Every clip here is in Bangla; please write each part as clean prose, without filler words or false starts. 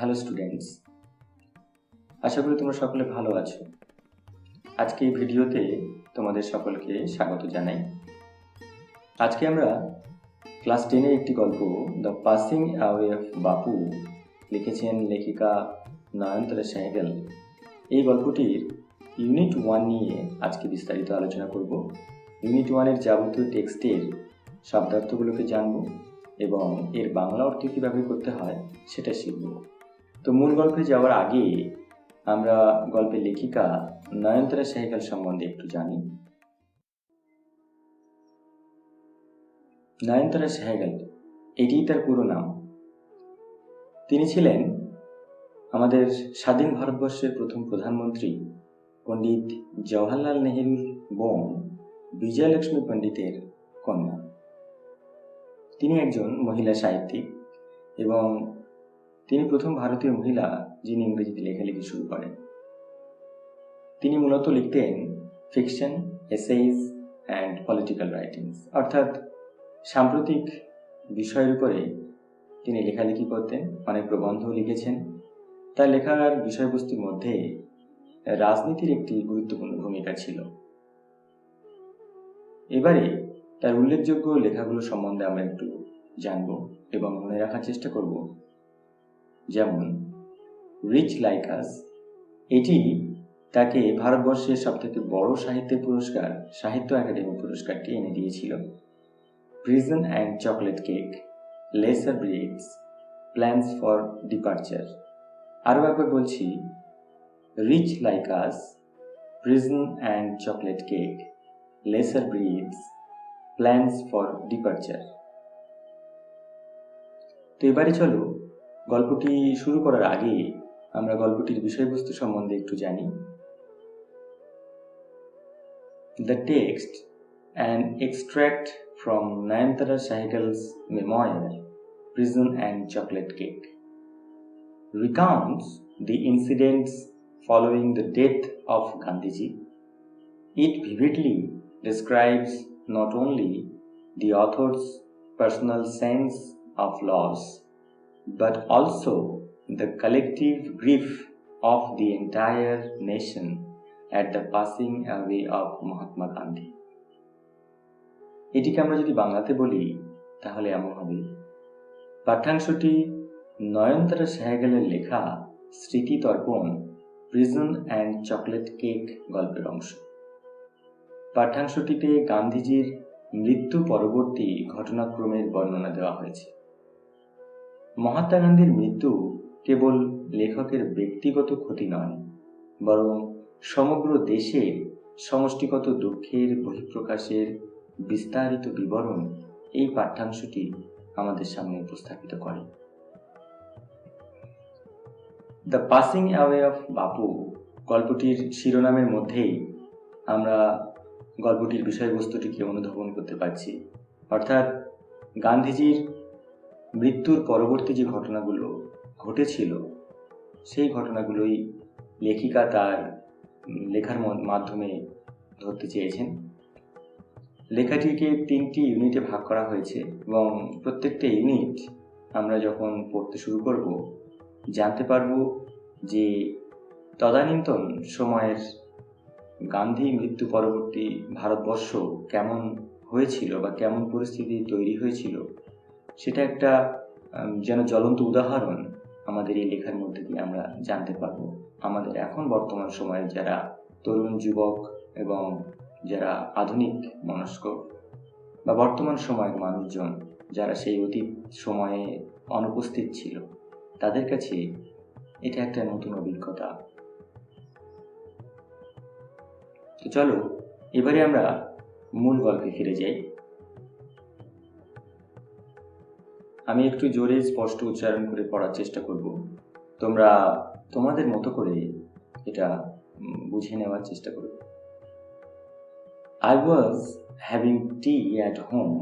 হ্যালো স্টুডেন্টস, আশা করি তোমরা সকলে ভালো আছো। আজকে এই ভিডিওতে তোমাদের সকলকে স্বাগত জানাই। আজকে আমরা ক্লাস 10-এর একটি গল্প দ্য পাসিং অ্যাওয়ে অফ বাপু লিখেছেন লেখিকা নয়নতারা সেহগল। এই গল্পটির ইউনিট 1 নিয়ে আজকে বিস্তারিত আলোচনা করব। ইউনিট 1-এর যাবতীয় টেক্সটের শব্দার্থগুলোকে জানব এবং এর বাংলা অর্থ কীভাবে করতে হয় সেটা শিখব। তো মূল গল্পে যাওয়ার আগে আমরা গল্পের লেখিকা নয়নতারা সেহগল সম্বন্ধে একটু জানি। নয়নতারা সেহগল, এটিই তার পুরো নাম। তিনি ছিলেন আমাদের স্বাধীন ভারতবর্ষের প্রথম প্রধানমন্ত্রী পণ্ডিত জওহরলাল নেহেরুর বোন বিজয়লক্ষ্মী পণ্ডিতের কন্যা। তিনি একজন মহিলা সাহিত্যিক এবং তিনি প্রথম ভারতীয় মহিলা যিনি ইংরেজিতে লেখালেখি শুরু করেন। তিনি মূলত লিখতেন ফিকশন, এসেইজ অ্যান্ড পলিটিক্যাল রাইটিংস, অর্থাৎ সাম্প্রতিক বিষয়ের উপরে তিনি লেখালেখি করতেন। অনেক প্রবন্ধও লিখেছেন। তার লেখার বিষয়বস্তুর মধ্যে রাজনীতির একটি গুরুত্বপূর্ণ ভূমিকা ছিল। এবারে তার উল্লেখযোগ্য লেখাগুলো সম্বন্ধে আমরা একটু জানব এবং মনে রাখার চেষ্টা করব। যেমন রিচ লাইক আস, এটি তাকে ভারতবর্ষের সবথেকে বড় সাহিত্যের পুরস্কার সাহিত্য একাডেমি পুরস্কারটি এনে দিয়েছিল। Prison and chocolate cake, lesser breeds, plans for departure. আরও একবার বলছি, reach like us, prison and chocolate cake, lesser breeds, plans for departure. তো এবারে চলো গল্পটি শুরু করার আগে আমরা গল্পটির বিষয়বস্তু সম্বন্ধে একটু জানি। The text, an extract from Nayantara Sehgal's memoir, Prison and Chocolate Cake, recounts the incidents following the death of Gandhiji. It vividly describes not only the author's personal sense of loss, but also the collective grief of the entire nation at the passing away of Mahatma Gandhi. এটিকে আমরা যদি বাংলাতে বলি তাহলে এমন হবে: পাঠ্যাংশটি নয়নতারা সেহগলের লেখা স্মৃতিতর্পণ প্রিজন অ্যান্ড চকলেট কেক গল্পের অংশ। পাঠ্যাংশটিতে গান্ধীজির মৃত্যু পরবর্তী ঘটনাক্রমের বর্ণনা দেওয়া হয়েছে। মহাত্মা গান্ধীর মৃত্যু কেবল লেখকের ব্যক্তিগত ক্ষতি নয়, বরং সমগ্র দেশের সমষ্টিগত দুঃখের বহিঃপ্রকাশের বিস্তারিত বিবরণ এই পাঠ্যাংশটি আমাদের সামনে উপস্থাপিত করে। দ্য পাসিং অ্যাওয়ে অফ বাপু গল্পটির শিরোনামের মধ্যেই আমরা গল্পটির বিষয়বস্তুটিকে অনুধাবন করতে পারছি, অর্থাৎ গান্ধীজির মৃত্যুর পরবর্তী যে ঘটনাগুলো ঘটেছিল সেই ঘটনাগুলোই লেখিকা তার লেখার মাধ্যমে ধরতে চেয়েছেন। লেখাটিকে 3টি ইউনিটে ভাগ করা হয়েছে এবং প্রত্যেকটা ইউনিট আমরা যখন পড়তে শুরু করব জানতে পারব যে তদানীন্তন সময়ের গান্ধী মৃত্যু পরবর্তী ভারতবর্ষ কেমন হয়েছিল বা কেমন পরিস্থিতি তৈরি হয়েছিল, সেটা একটা যেন জ্বলন্ত উদাহরণ আমাদের এই লেখার মধ্যে দিয়ে আমরা জানতে পারবো। আমাদের এখন বর্তমান সময়ে যারা তরুণ যুবক এবং যারা আধুনিক মনস্ক বা বর্তমান সময়ের মানুষজন যারা সেই অতীত সময়ে অনুপস্থিত ছিল, তাদের কাছে এটা একটা নতুন অভিজ্ঞতা। তো চলো এবারে আমরা মূল গল্পে ফিরে যাই। আমি একটু জোরে স্পষ্ট উচ্চারণ করে পড়ার চেষ্টা করব, তোমরা তোমাদের মতো করে এটা বুঝে নেওয়ার চেষ্টা করবে। I was having tea at home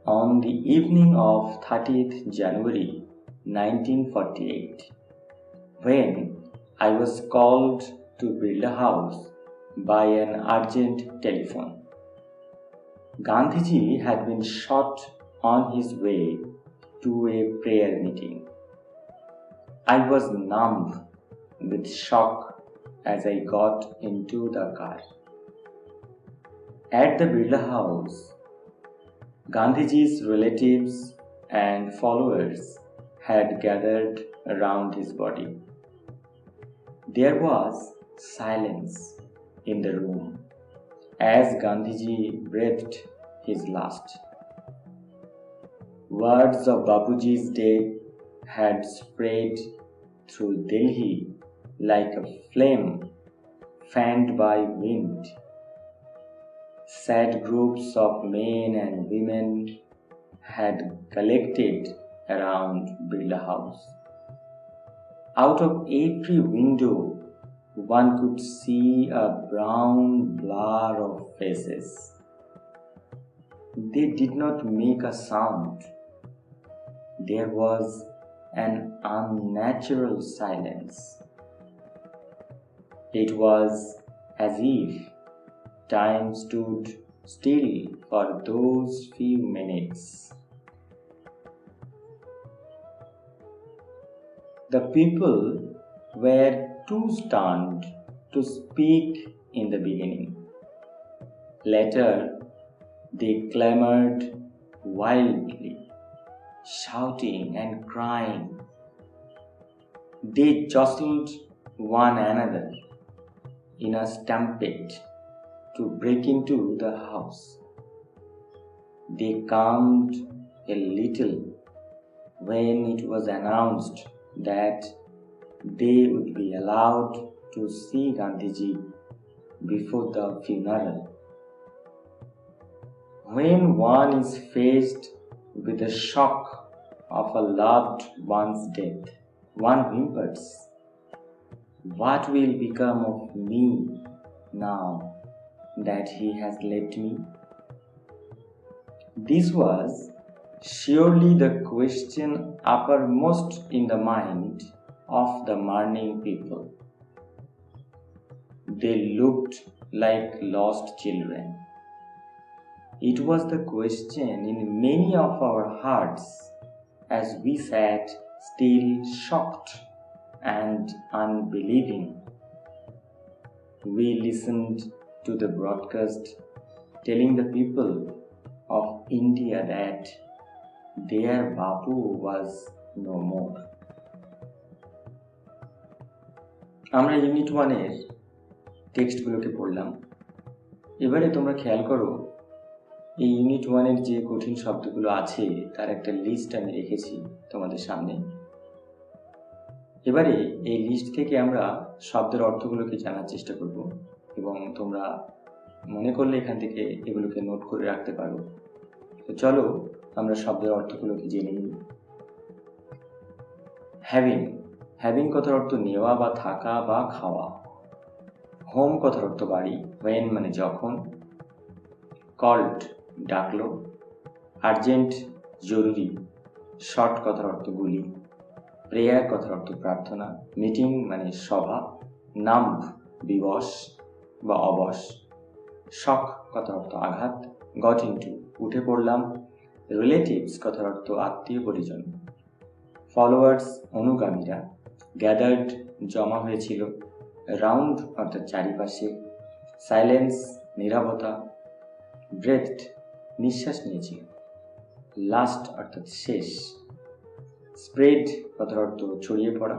on the evening of 30th January 1948 when I was called to build a house by an urgent telephone. Gandhiji had been shot on his way to a prayer meeting. I was numb with shock as I got into the car. At the Birla house, Gandhiji's relatives and followers had gathered around his body. There was silence in the room as Gandhiji breathed his last. Words of Bapuji's death had spread through Delhi like a flame fanned by wind. Sad groups of men and women had collected around Birla House. Out of every window, one could see a brown blur of faces. They did not make a sound. There was an unnatural silence. It was as if time stood still for those few minutes. The people were too stunned to speak in the beginning. Later, they clamored wildly, shouting and crying. They jostled one another in a stampede to break into the house. They calmed a little when it was announced that they would be allowed to see Gandhiji before the funeral. When one is faced with the shock of a loved one's death, one whimpers, "What will become of me now that he has left me?" This was surely the question uppermost in the mind of the mourning people. They looked like lost children. It was the question in many of our hearts as we sat still shocked and unbelieving. We listened to the broadcast telling the people of India that their Bapu was no more. আমরা ইউনিট 1-এর টেক্সটগুলোকে পড়লাম। এবারে তোমরা খেয়াল করো, এই ইউনিট 1-এর যে কঠিন শব্দগুলো আছে তার একটা লিস্ট আমি রেখেছি তোমাদের সামনে। এবারে এই লিস্ট থেকে আমরা শব্দের অর্থগুলোকে জানার চেষ্টা করব এবং তোমরা মনে করলে এখান থেকে এগুলোকে নোট করে রাখতে পারো। তো চলো আমরা শব্দের অর্থগুলোকে জেনে নিই। হ্যাভিং, হ্যাভিং কথার অর্থ নেওয়া বা থাকা বা খাওয়া। হোম কথার অর্থ বাড়ি, ওয়েন মানে যখন। কল্ড ডাকলো। আর্জেন্ট জরুরি। শর্ট কথার অর্থ গুলি। প্রেয়ার কথার অর্থ প্রার্থনা। মিটিং মানে সভা। নাম্ব বিবশ বা অবশ। শক কথার অর্থ আঘাত। গট ইনটু উঠে পড়লাম। রিলেটিভস কথার অর্থ আত্মীয় পরিজন। ফলোয়ার্স অনুগামীরা। গ্যাদার্ড জমা হয়েছিল। রাউন্ড অর্থাৎ চারিপাশে। সাইলেন্স নীরবতা। ব্রেথড নিঃশ্বাস নিয়েছিল। লাস্ট অর্থাৎ শেষ। স্প্রেড কথার অর্থ ছড়িয়ে পড়া।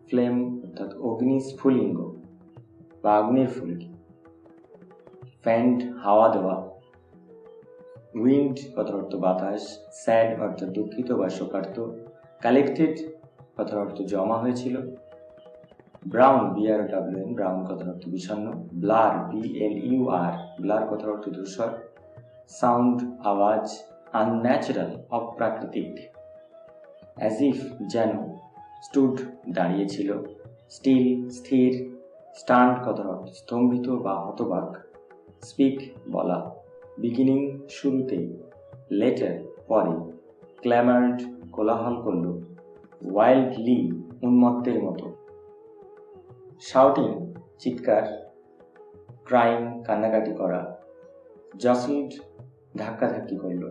ফ্লেম অর্থাৎ অগ্নি স্ফুলিঙ্গ বা আগুনের ফুলকি। ফ্যান্ড হাওয়া দেওয়া। উইন্ড কথার অর্থ বাতাস। স্যাড অর্থাৎ দুঃখিত বা শোকার্ত। কালেক্টেড কথার অর্থ জমা হয়েছিল। ব্রাউন BROWN ব্রাউন কথার অর্থ বিষণ্ণ। ব্লার BLUR ব্লার কথার অর্থ ধূসর। সাউন্ড আওয়াজ। আনন্যাচারাল অপ্রাকৃতিক। অ্যাজ ইফ যেন। স্টুড দাঁড়িয়েছিল। স্টিল স্থির। স্টান্ড কথার অর্থ স্তম্ভিত বা হতবাক। স্পিক বলা। বিগিনিং শুরুতে। লেটার পরে। ক্ল্যামার্ড কোলাহল করল। ওয়াইল্ডলি উন্মত্তের মতো। শাউটিং চিৎকার। ক্রাইং কান্নাকাটি করা। জসলড ধাক্কাধাক্কি করল।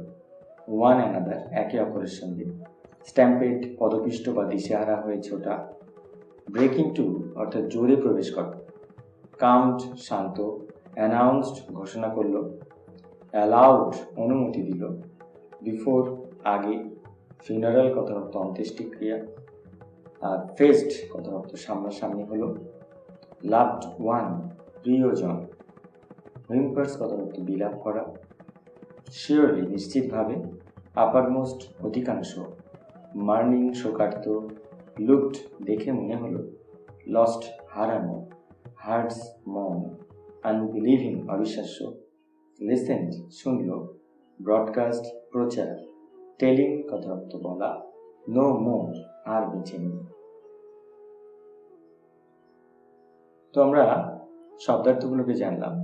ওয়ান অ্যানাদার একে অপরের সঙ্গে। স্ট্যাম্পেড পদপিষ্ট বা দিশেহারা হয়ে ছোটা। ব্রেক ইনটু অর্থাৎ জোরে প্রবেশ করা, কামড শান্ত, অ্যানাউন্সড ঘোষণা করল, অ্যালাউড অনুমতি দিল, বিফোর আগে, ফিউনারাল কথার অর্থ অন্ত্যেষ্টিক্রিয়া, আর ফেস্ট কথার অর্থ সামনাসামনি হলো, লাভড ওয়ান প্রিয়জন, হুইম্পার্স কথার অর্থ বিলাপ করা, শিওরলি নিশ্চিতভাবে, আপারমোস্ট অধিকাংশ, মার্নিং শোকার্ত, লুকড দেখে মনে হলো, লস্ট হারানো, হার্টস মন, আনবিলিভিং অবিশ্বাস্য, লিসেন্ড শুনল, ব্রডকাস্ট প্রচার, টেলিং কথার অর্থ বলা, নো মোর আর বেঁচে নেই। তো আমরা শব্দার্থগুলোকে জানলাম।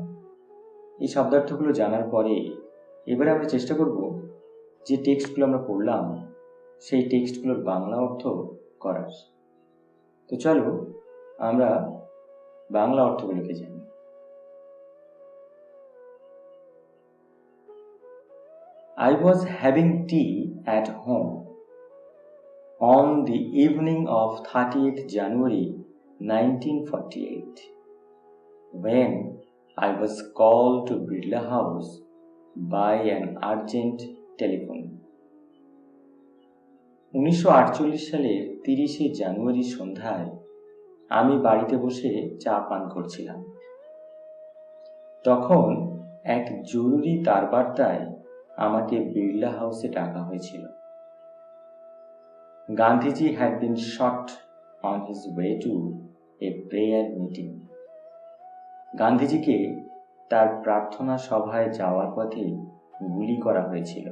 এই শব্দার্থগুলো জানার পরে এবারে আমরা চেষ্টা করব যে টেক্সটগুলো আমরা পড়লাম সেই টেক্সটগুলোর বাংলা অর্থ করার। তো চলো আমরা বাংলা অর্থগুলোকে জানি। I was having tea at home on the evening of 30th January 1948 when I was called to Birla House by an urgent telephone. 1948 সালের 30শে জানুয়ারি সন্ধ্যায় আমি বাড়িতে বসে চা পান করছিলাম। তখন এক জরুরি তারবার্তায় আমাকে বিড়লা হাউসে ডাকা হয়েছিল। Gandhiji had been shot on his way to a prayer meeting. গান্ধীজিকে তার প্রার্থনা সভায় যাওয়ার পথে গুলি করা হয়েছিল।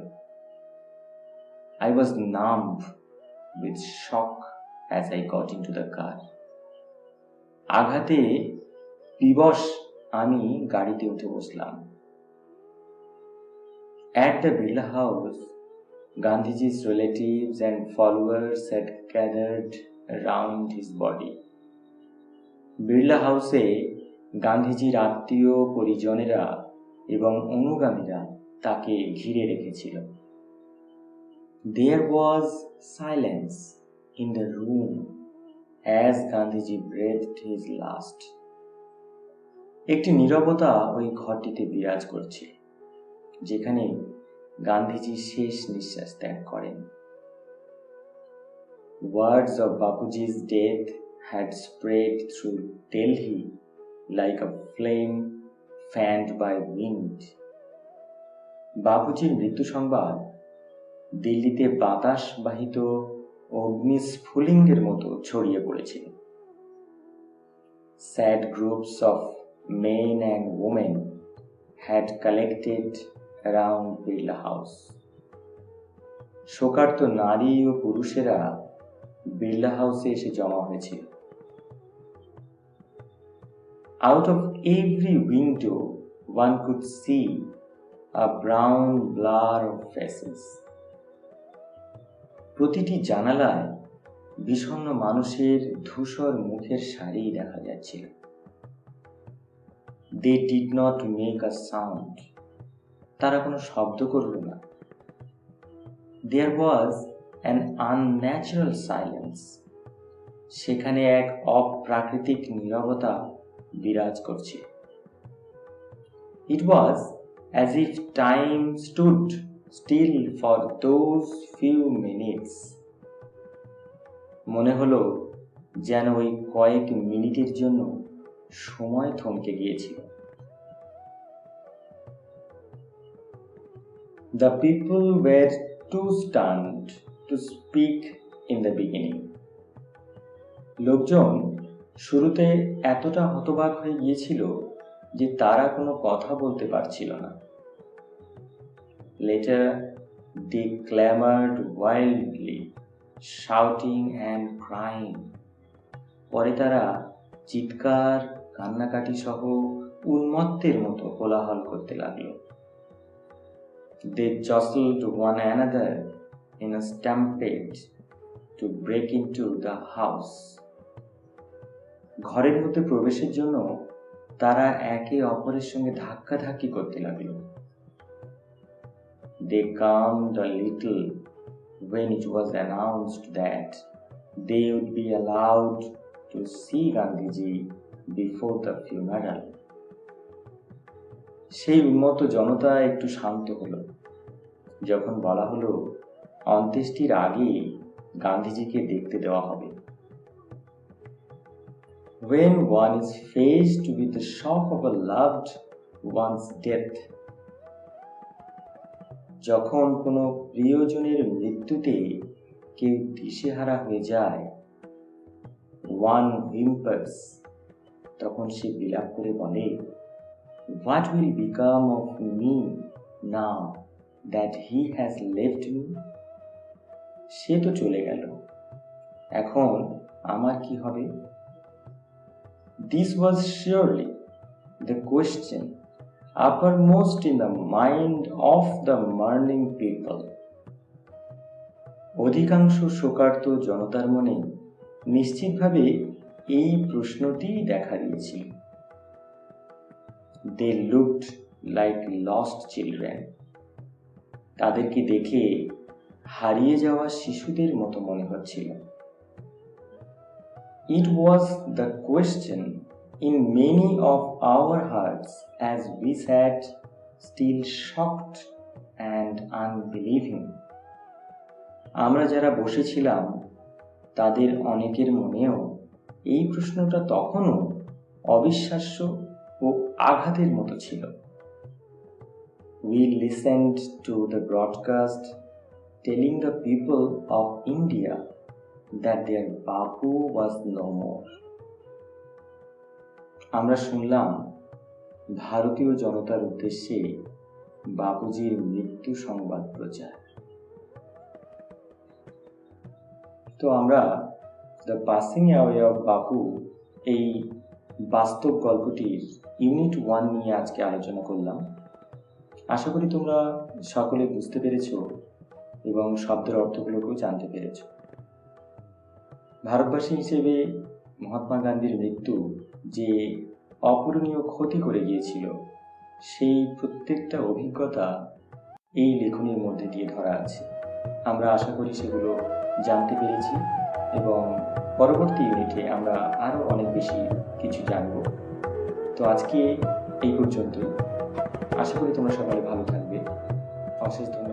I was numb with shock as I got into the car. আঘাতে বিবশ আমি গাড়িতে উঠে বসলাম। At the Birla House, Gandhiji's relatives and followers had gathered around his body. Birla হাউসে গান্ধীজির আত্মীয় পরিজনেরা এবং অনুগামীরা তাকে ঘিরে রেখেছিল। There was silence in the room as Gandhiji breathed his last. একটি নীরবতা ওই ঘরটিতে বিরাজ করছিল যেখানে গান্ধীজি শেষ নিঃশ্বাস ত্যাগ করেন। Words of Bapuji's death had spread through Delhi like a flame fanned by wind. বাপুজির মৃত্যু সংবাদ দিল্লিতে বাতাস বাহিত অগ্নিস্ফুলিঙ্গের মতো ছড়িয়ে পড়েছিল। Sad groups of men and women had collected around Birla House. শোকার্ত নারী ও পুরুষেরা বিড়লা হাউসে এসে জমা হয়েছিল। Out of every window one could see a brown blur of faces. প্রতিটি জানালায় বিষণ্ণ মানুষের ধূসর মুখের সারি দেখা যাচ্ছিল। They did not make a sound. তারা কোনো শব্দ করল না। There was an unnatural silence. সেখানে এক অপ্রাকৃতিক নীরবতা বিরাজ করছে। It was as if time stood still for those few minutes. মনে হলো যেন ওই কয়েক মিনিটের জন্য সময় থমকে গিয়েছিল। The people were too stunned to speak in the beginning. লোকজন শুরুতে এতটা হতবাক হয়ে গিয়েছিল যে তারা কোনো কথা বলতে পারছিল না। Later they clamored wildly, shouting and crying. পরে তারা চিৎকার, কান্নাকাটি সহ উন্মত্তের মতো কোলাহল করতে লাগলো। They jostled one another in a stampede to break into the house. ঘরের মধ্যে প্রবেশের জন্য তারা একে অপরের সঙ্গে ধাক্কাধাক্কি করতে লাগলো। They calmed a little when it was announced that they would be allowed to see Gandhiji before the funeral. সেই উন্মত্ত জনতা একটু শান্ত হলো যখন বলা হলো অন্ত্যেষ্টির আগে গান্ধীজিকে দেখতে দেওয়া হবে। When one is faced with the shock of a loved one's death, যখন কোনো প্রিয়জনের মৃত্যুতে কেউ দিশেহারা হয়ে যায়, one whimpers, তখন সে বিলাপ করে বলে, What will become of me now that he has left me? সে তো চলে গেল, এখন আমার কি হবে? This was surely the question uppermost in the mind of the mourning people. অধিকাংশ শোকার্ত জনতার মনে নিশ্চিতভাবে এই প্রশ্নটি দেখা দিয়েছিল। They looked like lost children. তাদেরকে দেখে হারিয়ে যাওয়া শিশুদের মতো মনে হচ্ছিল। It was the question in many of our hearts as we sat still shocked and unbelieving. আমরা যারা বসেছিলাম তাদের অনেকের মনেও এই প্রশ্নটা তখনও অবিশ্বাস্য ও আঘাতের মতো ছিল। We listened to the broadcast telling the people of India that their Bapu was no more. আমরা শুনলাম ভারতীয় জনতার উদ্দেশ্যে বাপুজির মৃত্যু সংবাদ প্রচার। তো আমরা দ্য পাসিং অ্যাওয়ে অফ বাপু এই বাস্তব গল্পটির ইউনিট 1 নিয়ে আজকে আলোচনা করলাম। আশা করি তোমরা সকলে বুঝতে পেরেছো এবং শব্দের অর্থগুলোকেও জানতে পেরেছো। ভারতবাসী হিসেবে মহাত্মা গান্ধীর মৃত্যু যে অপূরণীয় ক্ষতি করে গিয়েছিল, সেই প্রত্যেকটা অভিজ্ঞতা এই লেখনীর মধ্যে দিয়ে ধরা আছে। আমরা আশা করি সেগুলো জানতে পেরেছি এবং পরবর্তী ইউনিটে আমরা আরও অনেক বেশি কিছু জানব। তো আজকে এই পর্যন্তই। আশা করি তোমরা সবাই ভালো থাকবে। অশেষ ধন্যবাদ।